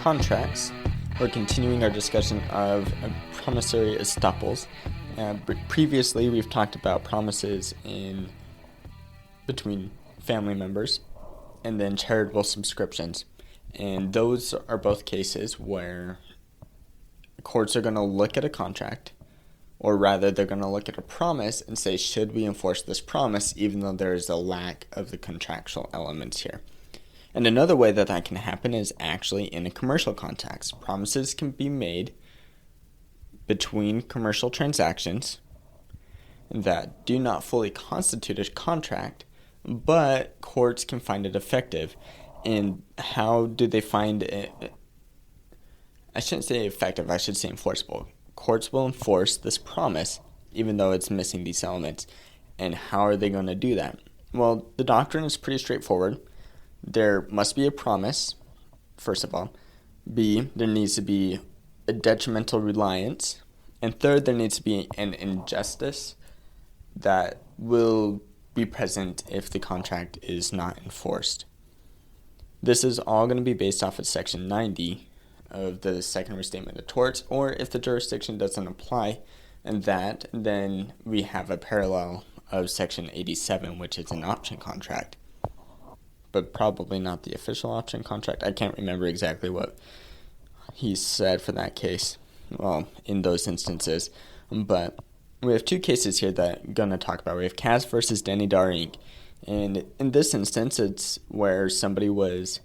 contracts. We're continuing our discussion of promissory estoppels. Previously, we've talked about promises in between family members and then charitable subscriptions. And those are both cases where courts are going to look at a contract, or rather they're going to look at a promise and say, should we enforce this promise even though there is a lack of the contractual elements here? And another way that can happen is actually in a commercial context. Promises can be made between commercial transactions that do not fully constitute a contract, but courts can find it effective. And how do they find it? I shouldn't say effective, I should say enforceable. Courts will enforce this promise even though it's missing these elements. And how are they going to do that? Well, the doctrine is pretty straightforward. There must be a promise, first of all. B, there needs to be a detrimental reliance. And third, there needs to be an injustice that will be present if the contract is not enforced. This is all going to be based off of Section 90 of the Second Restatement of Torts, or if the jurisdiction doesn't apply, and then we have a parallel of Section 87, which is an option contract, but probably not the official option contract. I can't remember exactly what he said for that case, well, in those instances, but we have two cases here that I'm going to talk about. We have Cass versus Denny Dar Inc., and in this instance, it's where somebody was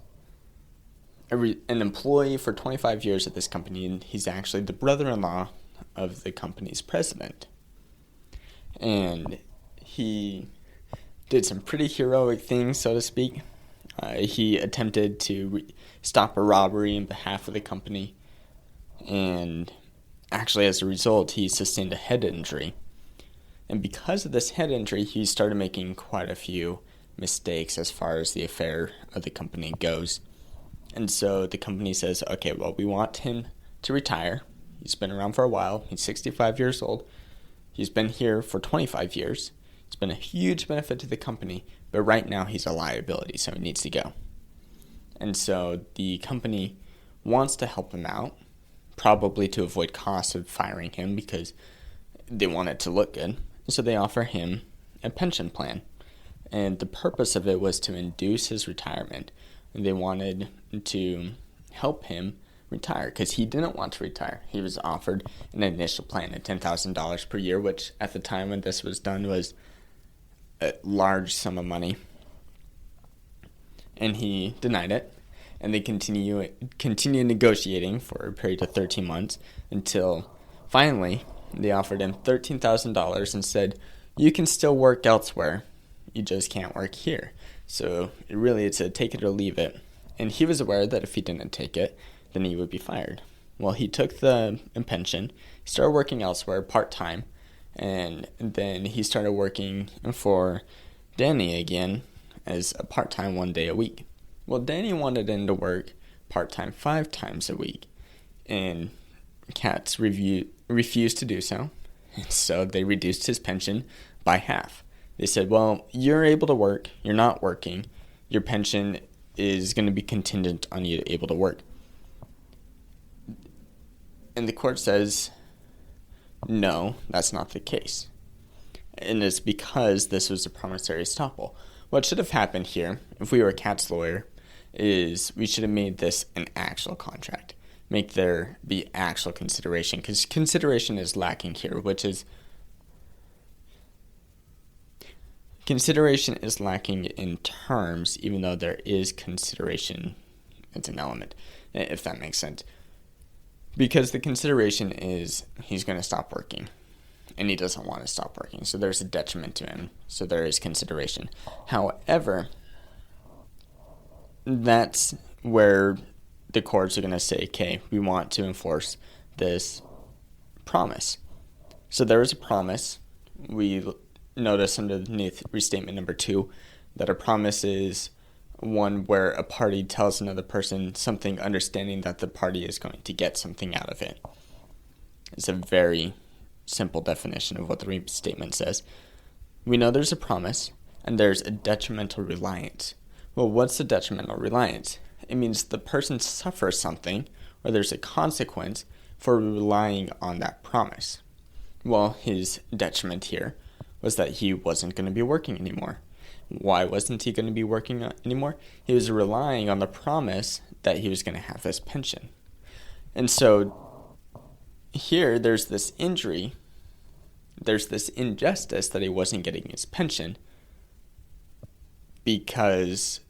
an employee for 25 years at this company, and he's actually the brother-in-law of the company's president. And he did some pretty heroic things, so to speak. He attempted to stop a robbery on behalf of the company, and actually as a result, he sustained a head injury. And because of this head injury, he started making quite a few mistakes as far as the affair of the company goes. And so the company says, okay, well, we want him to retire. He's been around for a while. He's 65 years old. He's been here for 25 years. It's been a huge benefit to the company, but right now he's a liability, so he needs to go. And so the company wants to help him out, probably to avoid costs of firing him because they want it to look good. So they offer him a pension plan. And the purpose of it was to induce his retirement. They wanted to help him retire because he didn't want to retire. He was offered an initial plan of $10,000 per year, which at the time when this was done was a large sum of money. And he denied it. And they continue negotiating for a period of 13 months until finally they offered him $13,000 and said, you can still work elsewhere. You just can't work here. So it's a take it or leave it. And he was aware that if he didn't take it, then he would be fired. Well, he took the pension, started working elsewhere part-time, and then he started working for Danny again as a part-time 1 day a week. Well, Danny wanted him to work part-time 5 times a week, and Katz refused to do so. And so they reduced his pension by half. They said, well, you're able to work, you're not working, your pension is going to be contingent on you able to work. And the court says, no, that's not the case. And it's because this was a promissory estoppel. What should have happened here, if we were a Katz lawyer, is we should have made this an actual contract. Make there be actual consideration, because consideration is lacking here, consideration is lacking in terms, even though there is consideration as an element, if that makes sense. Because the consideration is he's going to stop working, and he doesn't want to stop working, so there's a detriment to him, so there is consideration. However, that's where the courts are going to say, okay, we want to enforce this promise. So there is a promise. We notice underneath Restatement Number 2 that a promise is one where a party tells another person something, understanding that the party is going to get something out of it. It's a very simple definition of what the restatement says. We know there's a promise, and there's a detrimental reliance. Well, what's the detrimental reliance? it means the person suffers something or there's a consequence for relying on that promise. Well, his detriment here was that he wasn't going to be working anymore. Why wasn't he going to be working anymore? He was relying on the promise that he was going to have this pension. And so here there's this injury, there's this injustice that he wasn't getting his pension, because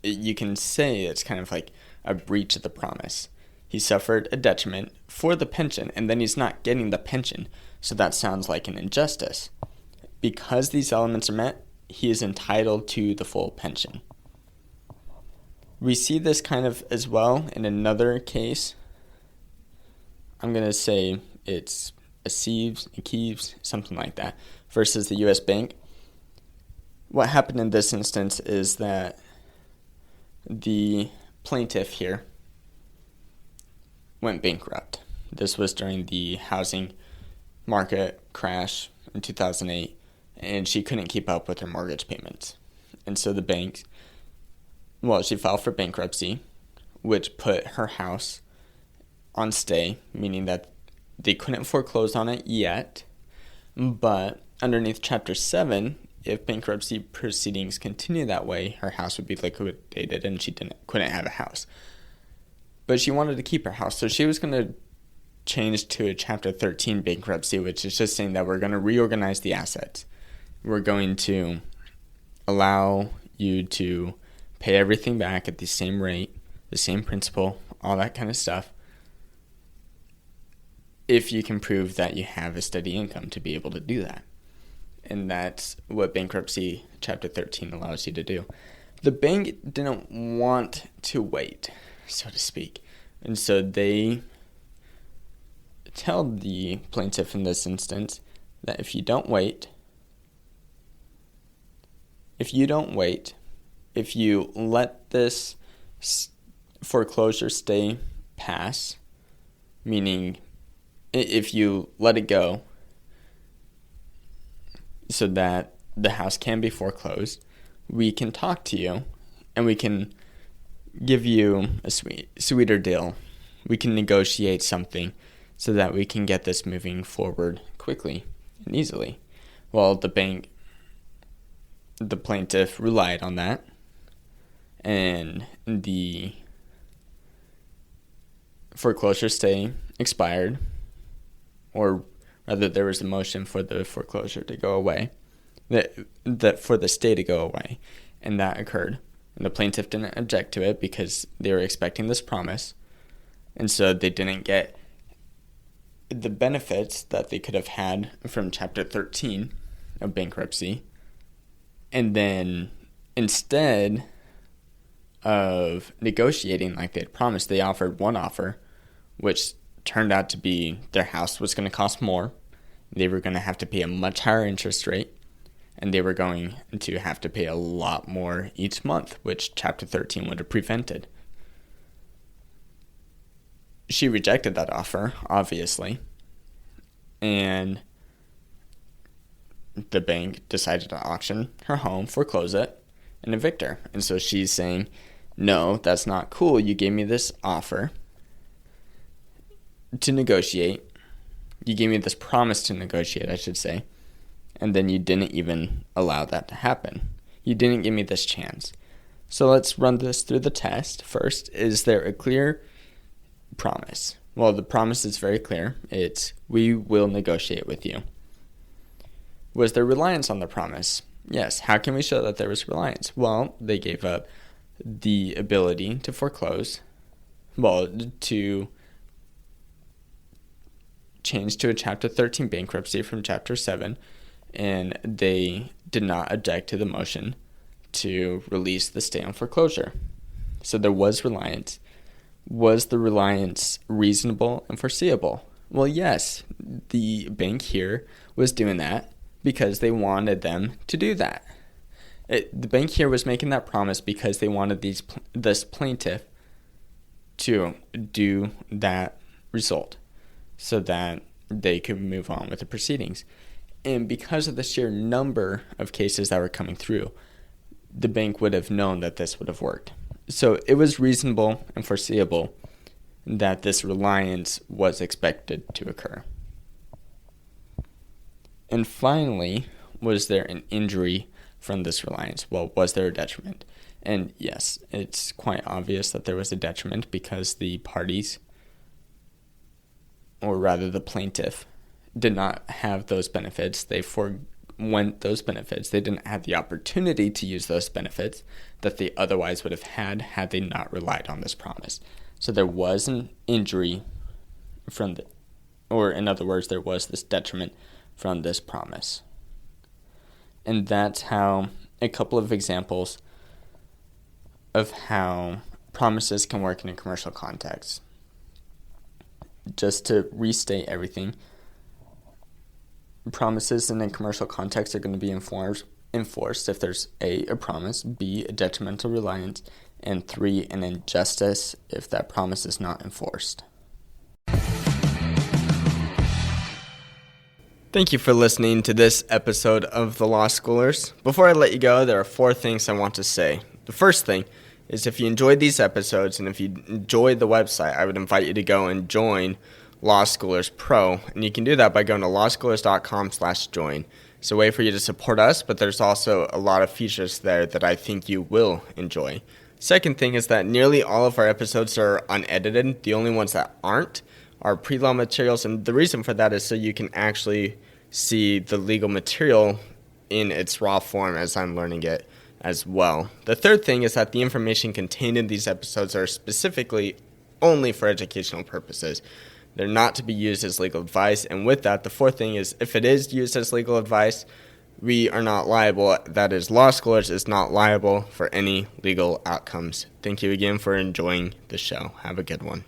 you can say it's kind of like a breach of the promise. He suffered a detriment for the pension, and then he's not getting the pension, so that sounds like an injustice. Because these elements are met, he is entitled to the full pension. We see this kind of as well in another case. I'm going to say it's Keeves, something like that, versus the U.S. Bank. What happened in this instance is that the plaintiff here went bankrupt. This was during the housing market crash in 2008, and she couldn't keep up with her mortgage payments. And so the bank, she filed for bankruptcy, which put her house on stay, meaning that they couldn't foreclose on it yet, but underneath Chapter 7, if bankruptcy proceedings continue that way, her house would be liquidated and she couldn't have a house. But she wanted to keep her house, so she was going to change to a Chapter 13 bankruptcy, which is just saying that we're going to reorganize the assets. We're going to allow you to pay everything back at the same rate, the same principal, all that kind of stuff, if you can prove that you have a steady income to be able to do that. And that's what bankruptcy Chapter 13 allows you to do. The bank didn't want to wait, so to speak. And so they tell the plaintiff in this instance that if you don't wait, if you let this foreclosure stay pass, meaning if you let it go so that the house can be foreclosed, we can talk to you and we can give you a sweeter deal. We can negotiate something so that we can get this moving forward quickly and easily. Well, the plaintiff relied on that, and the foreclosure stay expired, or rather there was a motion for the foreclosure to go away, that for the stay to go away, and that occurred. And the plaintiff didn't object to it because they were expecting this promise, and so they didn't get the benefits that they could have had from Chapter 13 of bankruptcy. And then instead of negotiating like they had promised, they offered one offer, which turned out to be their house was going to cost more. They were going to have to pay a much higher interest rate, and they were going to have to pay a lot more each month, which Chapter 13 would have prevented. She rejected that offer, obviously, and the bank decided to auction her home, foreclose it, and evict her. And so she's saying, no, that's not cool. You gave me this offer to negotiate. You gave me this promise to negotiate, I should say. And then you didn't even allow that to happen. You didn't give me this chance. So let's run this through the test. First, is there a clear promise? Well, the promise is very clear. It's, we will negotiate with you. Was there reliance on the promise? Yes. How can we show that there was reliance? Well, they gave up the ability to foreclose, to change to a Chapter 13 bankruptcy from Chapter 7, and they did not object to the motion to release the stay on foreclosure. So there was reliance. Was the reliance reasonable and foreseeable? Well, yes, the bank here was doing that because they wanted them to do that. The bank here was making that promise because they wanted this plaintiff to do that result so that they could move on with the proceedings. And because of the sheer number of cases that were coming through, the bank would have known that this would have worked. So it was reasonable and foreseeable that this reliance was expected to occur. And finally, was there an injury from this reliance? Well, was there a detriment? And yes, it's quite obvious that there was a detriment because the parties, or rather the plaintiff, did not have those benefits. They forwent those benefits. They didn't have the opportunity to use those benefits that they otherwise would have had they not relied on this promise. So there was an injury or in other words, there was this detriment from this promise. And that's how a couple of examples of how promises can work in a commercial context. Just to restate everything, promises in a commercial context are going to be enforced if there's A, a promise, B, a detrimental reliance, and 3, an injustice if that promise is not enforced. Thank you for listening to this episode of The Law Schoolers. Before I let you go, there are 4 things I want to say. The first thing is if you enjoyed these episodes and if you enjoyed the website, I would invite you to go and join Law Schoolers Pro. And you can do that by going to lawschoolers.com/join. It's a way for you to support us, but there's also a lot of features there that I think you will enjoy. Second thing is that nearly all of our episodes are unedited. The only ones that aren't are pre-law materials, and the reason for that is so you can actually see the legal material in its raw form as I'm learning it as well. The third thing is that the information contained in these episodes are specifically only for educational purposes. They're not to be used as legal advice, and with that, the fourth thing is if it is used as legal advice, we are not liable. That is, Law Schoolers is not liable for any legal outcomes. Thank you again for enjoying the show. Have a good one.